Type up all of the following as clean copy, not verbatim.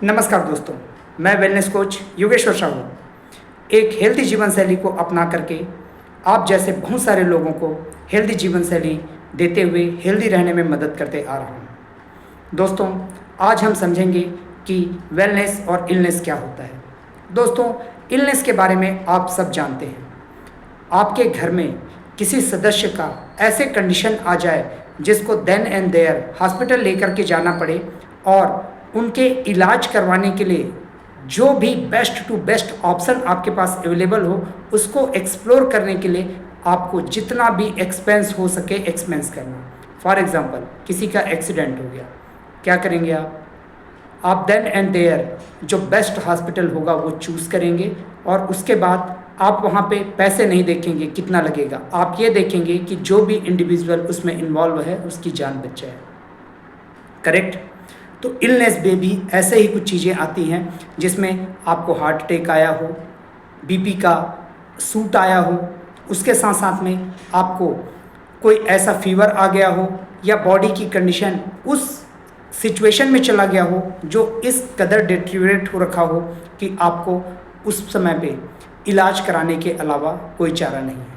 नमस्कार दोस्तों, मैं वेलनेस कोच योगेश्वर साहू एक हेल्दी जीवन शैली को अपना करके आप जैसे बहुत सारे लोगों को हेल्दी जीवन शैली देते हुए हेल्दी रहने में मदद करते आ रहा हूँ। दोस्तों, आज हम समझेंगे कि वेलनेस और इलनेस क्या होता है। दोस्तों, इलनेस के बारे में आप सब जानते हैं। आपके घर में किसी सदस्य का ऐसे कंडीशन आ जाए जिसको देन एंड देयर हॉस्पिटल लेकर के जाना पड़े और उनके इलाज करवाने के लिए जो भी बेस्ट टू बेस्ट ऑप्शन आपके पास अवेलेबल हो उसको एक्सप्लोर करने के लिए आपको जितना भी एक्सपेंस हो सके एक्सपेंस करना। फॉर एग्जांपल, किसी का एक्सीडेंट हो गया, क्या करेंगे आप देन एंड देयर जो बेस्ट हॉस्पिटल होगा वो चूज़ करेंगे और उसके बाद आप वहाँ पे पैसे नहीं देखेंगे कितना लगेगा, आप ये देखेंगे कि जो भी इंडिविजुअल उसमें इन्वॉल्व है उसकी जान बच जाए। करेक्ट? तो इलनेस में भी ऐसे ही कुछ चीज़ें आती हैं जिसमें आपको हार्ट अटैक आया हो, बीपी का सूट आया हो, उसके साथ साथ में आपको कोई ऐसा फीवर आ गया हो या बॉडी की कंडीशन उस सिचुएशन में चला गया हो जो इस कदर डिटेरियोरेट हो रखा हो कि आपको उस समय पे इलाज कराने के अलावा कोई चारा नहीं है।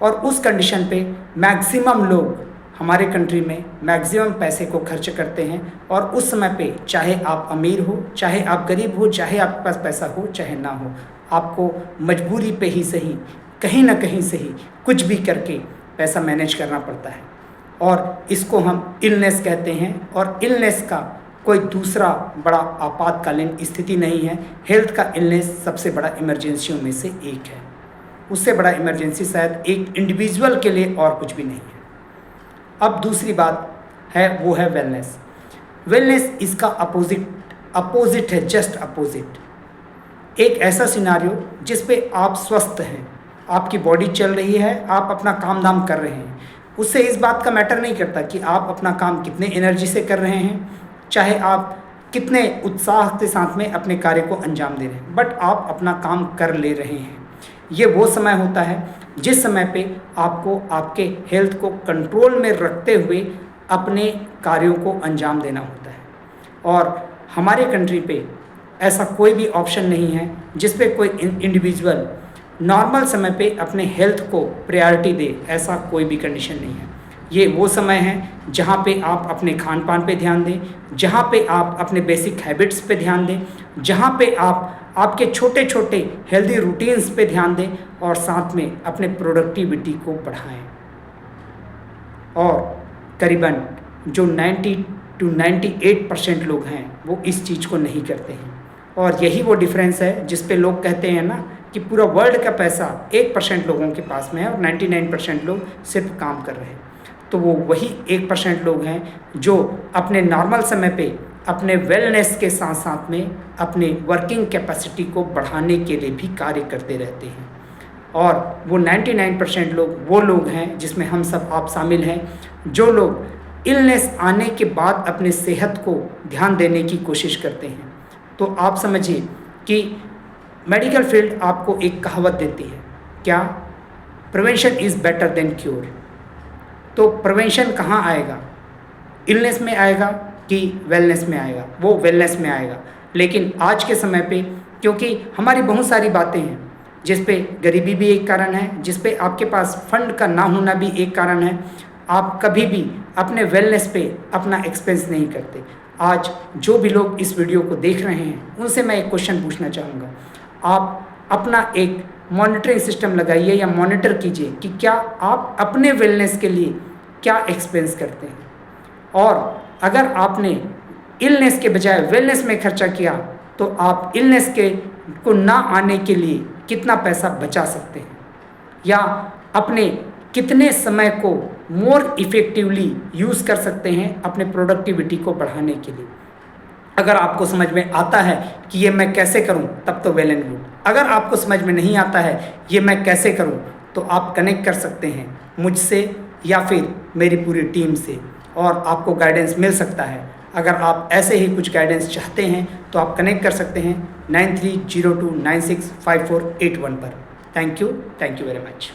और उस कंडीशन पे मैक्सिमम लोग हमारे कंट्री में मैक्सिमम पैसे को खर्च करते हैं और उस समय पे चाहे आप अमीर हो, चाहे आप गरीब हो, चाहे आपके पास पैसा हो, चाहे ना हो, आपको मजबूरी पे ही सही, कहीं ना कहीं सही, कुछ भी करके पैसा मैनेज करना पड़ता है और इसको हम इलनेस कहते हैं। और इलनेस का कोई दूसरा बड़ा आपातकालीन स्थिति नहीं है। हेल्थ का इलनेस सबसे बड़ा इमरजेंसियों में से एक है। उससे बड़ा इमरजेंसी शायद एक इंडिविजुअल के लिए और कुछ भी नहीं है। अब दूसरी बात है वो है वेलनेस। वेलनेस इसका अपोजिट है, जस्ट अपोजिट। एक ऐसा सिनारियो जिस पे आप स्वस्थ हैं, आपकी बॉडी चल रही है, आप अपना काम धाम कर रहे हैं, उससे इस बात का मैटर नहीं करता कि आप अपना काम कितने एनर्जी से कर रहे हैं, चाहे आप कितने उत्साह के साथ में अपने कार्य को अंजाम दे रहे हैं, बट आप अपना काम कर ले रहे हैं। ये वो समय होता है जिस समय पे आपको आपके हेल्थ को कंट्रोल में रखते हुए अपने कार्यों को अंजाम देना होता है। और हमारे कंट्री पे ऐसा कोई भी ऑप्शन नहीं है जिस पे कोई इंडिविजुअल नॉर्मल समय पे अपने हेल्थ को प्रायोरिटी दे, ऐसा कोई भी कंडीशन नहीं है। ये वो समय है जहाँ पे आप अपने खान पान पे ध्यान दें, जहाँ पे आप अपने बेसिक हैबिट्स पे ध्यान दें, जहाँ पे आप आपके छोटे छोटे हेल्दी रूटीन्स पे ध्यान दें और साथ में अपने प्रोडक्टिविटी को बढ़ाएं। और करीबन जो 90 to 98% लोग हैं वो इस चीज़ को नहीं करते हैं। और यही वो डिफरेंस है जिस पे लोग कहते हैं ना कि पूरा वर्ल्ड का पैसा 1% लोगों के पास में है और 99% लोग सिर्फ काम कर रहे हैं। तो वो वही 1% लोग हैं जो अपने नॉर्मल समय पे अपने वेलनेस के साथ साथ में अपने वर्किंग कैपेसिटी को बढ़ाने के लिए भी कार्य करते रहते हैं। और वो 99% लोग वो लोग हैं जिसमें हम सब आप शामिल हैं, जो लोग इलनेस आने के बाद अपने सेहत को ध्यान देने की कोशिश करते हैं। तो आप समझिए कि मेडिकल फील्ड आपको एक कहावत देती है, क्या? Prevention is better than cure. तो प्रिवेंशन कहाँ आएगा? इलनेस में आएगा कि वेलनेस में आएगा? वो वेलनेस में आएगा। लेकिन आज के समय पे क्योंकि हमारी बहुत सारी बातें हैं जिस पे गरीबी भी एक कारण है, जिस पे आपके पास फंड का ना होना भी एक कारण है, आप कभी भी अपने वेलनेस पे अपना एक्सपेंस नहीं करते। आज जो भी लोग इस वीडियो को देख रहे हैं उनसे मैं एक क्वेश्चन पूछना चाहूँगा। आप अपना एक मॉनिटरिंग सिस्टम लगाइए या मॉनिटर कीजिए कि क्या आप अपने वेलनेस के लिए क्या एक्सपेंस करते हैं। और अगर आपने इलनेस के बजाय वेलनेस में खर्चा किया तो आप इलनेस के को ना आने के लिए कितना पैसा बचा सकते हैं या अपने कितने समय को मोर इफ़ेक्टिवली यूज़ कर सकते हैं अपने प्रोडक्टिविटी को बढ़ाने के लिए। अगर आपको समझ में आता है कि ये मैं कैसे करूं तब तो वेल एंड गुड। अगर आपको समझ में नहीं आता है ये मैं कैसे करूं तो आप कनेक्ट कर सकते हैं मुझसे या फिर मेरी पूरी टीम से और आपको गाइडेंस मिल सकता है। अगर आप ऐसे ही कुछ गाइडेंस चाहते हैं तो आप कनेक्ट कर सकते हैं 9302965481 पर। Thank you very much.